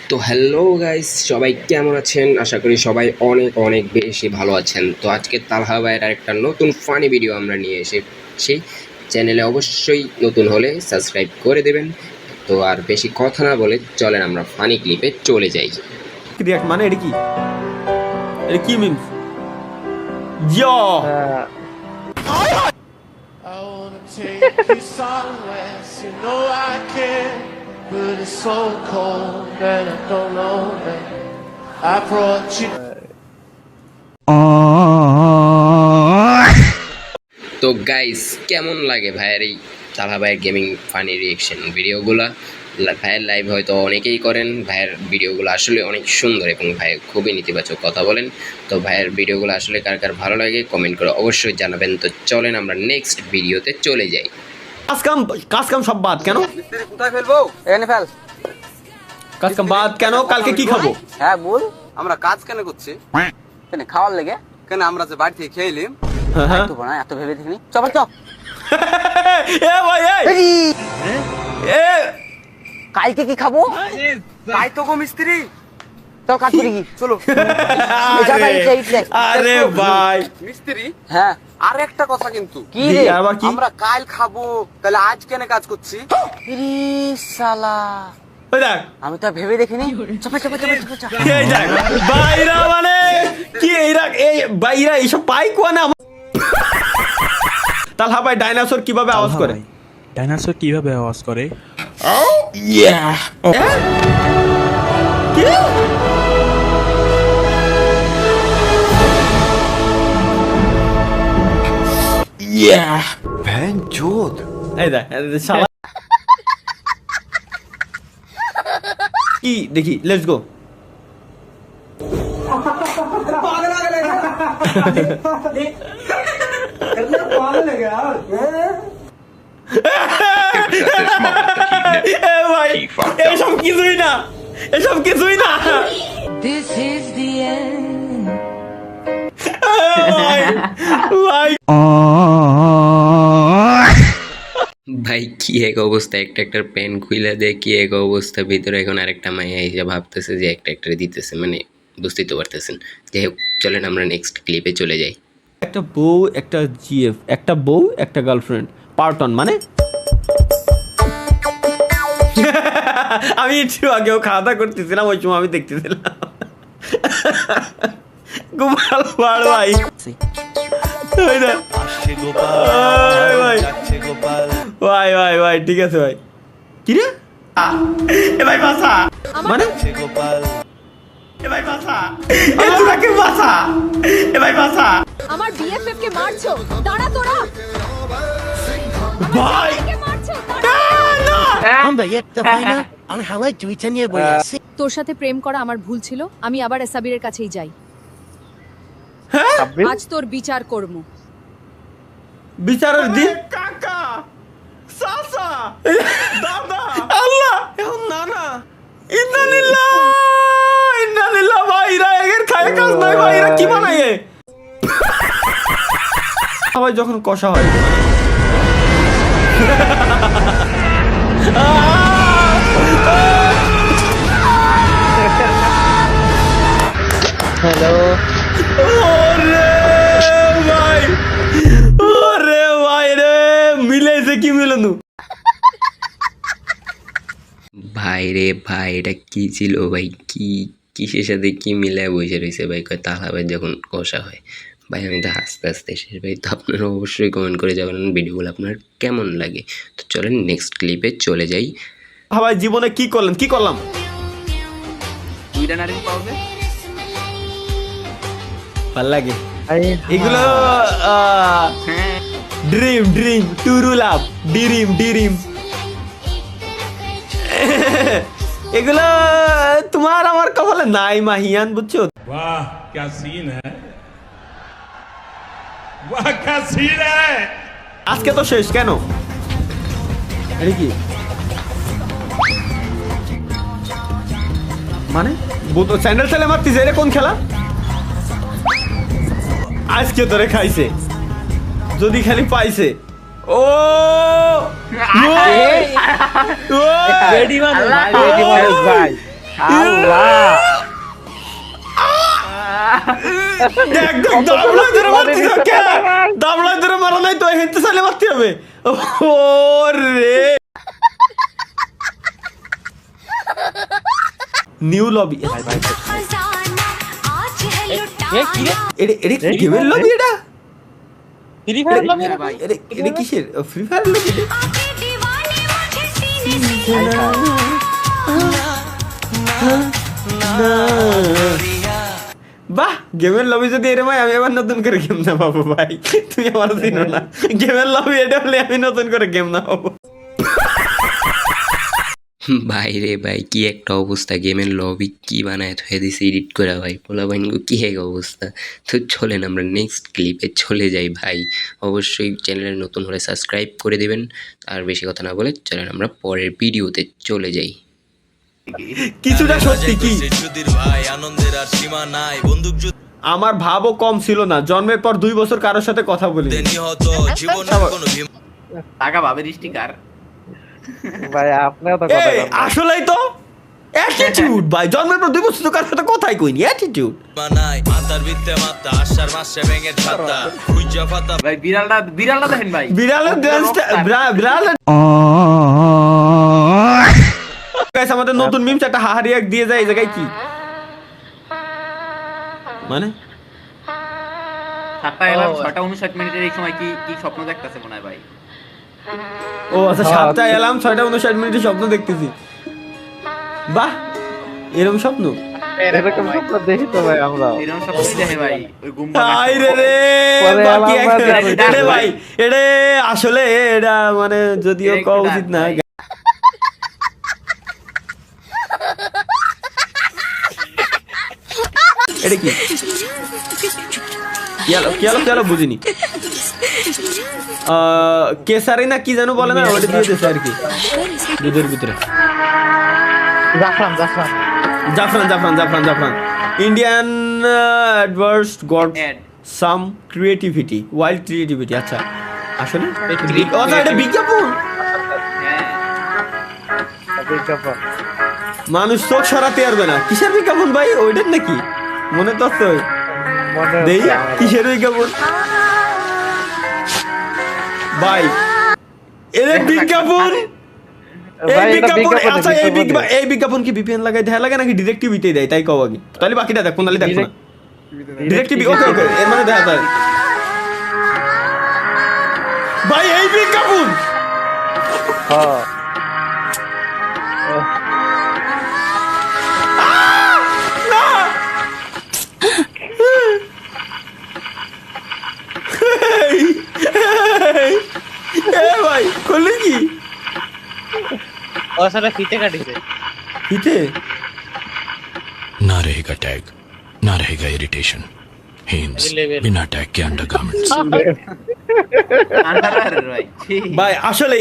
তো hello guys, সবাই কেমন আছেন? আশা করি সবাই অনেক অনেক বেশি ভালো আছেন। তো আজকে তালহা ভাইয়ের আরেকটা নতুন ফানি ভিডিও আমরা নিয়ে এসেছি। চ্যানেলে অবশ্যই নতুন হলে সাবস্ক্রাইব করে দেবেন। তো আর বেশি কথা না বলে চলেন আমরা ফানি ক্লিপে চলে যাই। রিয়াক্ট মানে এটা কি? এটা কি memes? Yo I wanna take you somewhere, you know I can, but it's so cold and I don't know that I brought you. তো গাইস, কেমন লাগে ভাইয়ের এই তালহা ভাইয়ের গেমিং ফানি রিয়াকশন ভিডিওগুলো? ভাইয়ের লাইভ হয়তো অনেকেই করেন। ভাইয়ের ভিডিওগুলো আসলে অনেক সুন্দর এবং ভাই খুবই নেতিবাচক কথা বলেন। তো ভাইয়ের ভিডিওগুলো আসলে কার কার ভালো লাগে কমেন্ট করে অবশ্যই জানাবেন। তো চলেন আমরা নেক্সট ভিডিওতে চলে যাই। কাজ কাম সব বাদ কেন? কোথায় ফেলবো? এখানে ফেল। কাজ কাম বাদ কেন? কালকে কি খাবো? হ্যাঁ বল। আমরা কাজ কেন করছি? কেন খাওয়ার লেগে? কেন আমরা যে বাড়ি থেকে খেয়েলিম? হ্যাঁ তো বানা এত ভেবে দেখিনি। চল চল। এ ভাই এ কালকে কি খাবো? তাই তো গো মিস্ত্রি। চল কাজ করি কি? চলো। আরে ভাই মিস্ত্রি? হ্যাঁ। আর একটা কথা কিন্তু। কি রে? আমরা কাল খাবো, তাহলে আজ কেন কাজ করছি? ইরি শালা। ওই দেখ আমি তো ভেবে দেখিনি। চল চল চল চল। এই দেখ বাইরা মানে কি এই বাইরা এইসব পাই কোয়া না। তালহা ভাই ডাইনোসর কিভাবে আওয়াজ করে? ডাইনোসর কিভাবে আওয়াজ করে? কি? এই দেখ শালা কি দেখি, লেটস গো। এসব কিছুই না, এসব কিছুই না। This is the end. ভাই কি এক অবস্থা, একটা প্যান খুইলা দেয় কি এক অবস্থা। ভিতরে এখন আরেকটা মাইয়া এসে ভাবতেছে যে একটা দিতেছে, মানে বুঝতেই তো পারতেছেন। যাই হোক, চলেন আমরা নেক্সট ক্লিপে চলে যাই। একটা বউ, একটা জিএফ, একটা বউ, একটা গার্লফ্রেন্ড, পার্টন মানে আমি একটু আগেও খাওয়া দাওয়া করতেছিলাম, ওই সময় আমি দেখতেছিলাম। গোপাল ভাড় ভাই ভাই ভাই ভাই ঠিক আছে ভাই। কি রে এ ভাই বাসা মানে এ ভাই বাসা এ তোরা কে বাসা এ ভাই বাসা আমার বিএফএফ কে মারছো, দাঁড়া তোরা ভাই কে মারছো, আমরা একটা পাই না, আমি হাওয়ায় দুইটা নিয়ে বই আছি। তোর সাথে প্রেম করা আমার ভুল ছিল, আমি আবার এসাবিরের কাছেই যাই। আজ তোর বিচার করব। বিচারের দিন কাকা সাসা দাদা আল্লাহ এখন নানা ইন্নালিল্লাহ ভাইরা এর খায় কাজ নাই ভাইরা কি বানায় সবাই যখন কষা হয়। হ্যালো। ওরে ভাই, ওরে ভাই রে, মিলাইছে কি মিলানো ভাই রে ভাই, এটা কি ছিল ভাই? কিসের সাথে কি মিলায় বসে রয়েছে ভাই? তালহা ভাই যখন কষা হয় ভাই, আমি তো হাসতে হাসতে শেষ ভাই। তো আপনারা অবশ্যই কমেন্ট করে যাবেন ভিডিওগুলো আপনার কেমন লাগে। তো চলেন নেক্সট ক্লিপে চলে যাই। ভাই জীবনে কি করলেন, কি করলাম? দুইটা নারী পাওবে ভাল লাগে এগুলো। ড্রিম ড্রিম টুরু লাভ ডিরিম এগুলো তোমার আমার কপালে নাই মাহিয়ান, বুঝছো? वाह क्या सीन है, वाह क्या सीन है। আজকে তো শেষ কেন? এটা কি মানে স্যান্ডেল ছেলে মারতিস, এটা কোন খেলা? আজকে তোরে খাইছে যদি খালি পাইছে। ও রেডি মানে ভাই, দেখ দেখ দামলা ধরে মারছিস কে? দামলা ধরে মারা নাই তো হেনতে সালে মারতে হবে। ওরে নিউ লবি এটা গেমের লবি এটা ফ্রি ফায়ার লবি ভাই এটা কিসের ফ্রি ফায়ার লবি বাহ গেমের লবি যদি এরকম হয় আমি আবার নতুন করে গেম না পাবো ভাই তুমি আমার চিনো না গেমের লবি এটা হলে আমি নতুন করে গেম না পাবো ভাই রে ভাই কি একটা অবস্থা গেমের লবি কি বানায় থয়ে দিছে এডিট করে ভাই পোলা বাইনগো কি এক অবস্থা তো চলেন আমরা নেক্সট ক্লিপে চলে যাই ভাই অবশ্যই চ্যানেলে নতুন হলে সাবস্ক্রাইব করে দিবেন আর বেশি কথা না বলে চলেন আমরা পরের ভিডিওতে চলে যাই কিছুটা সত্যি কি আমার ভাবও কম ছিল না জন্মের পর 2 বছর কারোর সাথে কথা বলি টাকা ভাবে স্টিকার আসলেই তো অ্যাটিটিউড ভাই জন্মের পর 2 বছর তো কারোর সাথে কথাই কইনি অ্যাটিটিউড ভাই বিড়ালটা দেখেন ভাই বিড়ালের ডান্সটা বিড়াল গাইস আমাদের নতুন মিমস একটা হাহারি এক দিয়ে যায় এই জায়গায় কি মানে 7টা এলাম 6টা 59 মিনিটের এই সময় কি কি স্বপ্ন দেখতাছে মনে হয় ভাই ও আচ্ছা 7টা এলাম 6টা 59 মিনিটে স্বপ্ন দেখতেছি বাহ এরকম স্বপ্ন এরকম স্বপ্ন দেখে ভাই ওই গুম্বা আই রে রে বাকি এটা ভাই এটা আসলে এটা মানে যদিও কওয়া উচিত না এটা কি চলো বুঝিনি কেসারি না কি জানো বলে না ওটা দিয়ে দিয়েছে আর কি দুধের ভিতরে জাফরান ইন্ডিয়ান অ্যাডভার্স গড সাম ক্রিয়েটিভিটি ওয়াইল্ড ক্রিয়েটিভিটি আচ্ছা আসলে এটা বিজ্ঞাপন মানুষ চোখ সরাতে পারবে না কিসের বিজ্ঞাপন ভাই ওইটার নাকি মনে তো দেই কিসের বিজ্ঞাপন ভাই এর বিজ্ঞাপন আচ্ছা এই বিজ্ঞাপন কি ভিপিএন লাগাই দেয়া লাগে নাকি ডিরেক্ট টিভিতে দেয় তাই কও আগে তাহলে বাকিটা দেখ কোনালি দেখো না ডিরেক্ট টিভি ওকে এর মানে দেখা যায় ভাই এই বিজ্ঞাপন হ্যাঁ ভাই করলে কি ফিতে কাটিছে ফিতে ना रहेगा टैग ना रहेगा इरिटेशन हेन्स बिना टैग के अंडरगारमेंट्स আন্ডারওয়্যার ভাই ভাই আসলে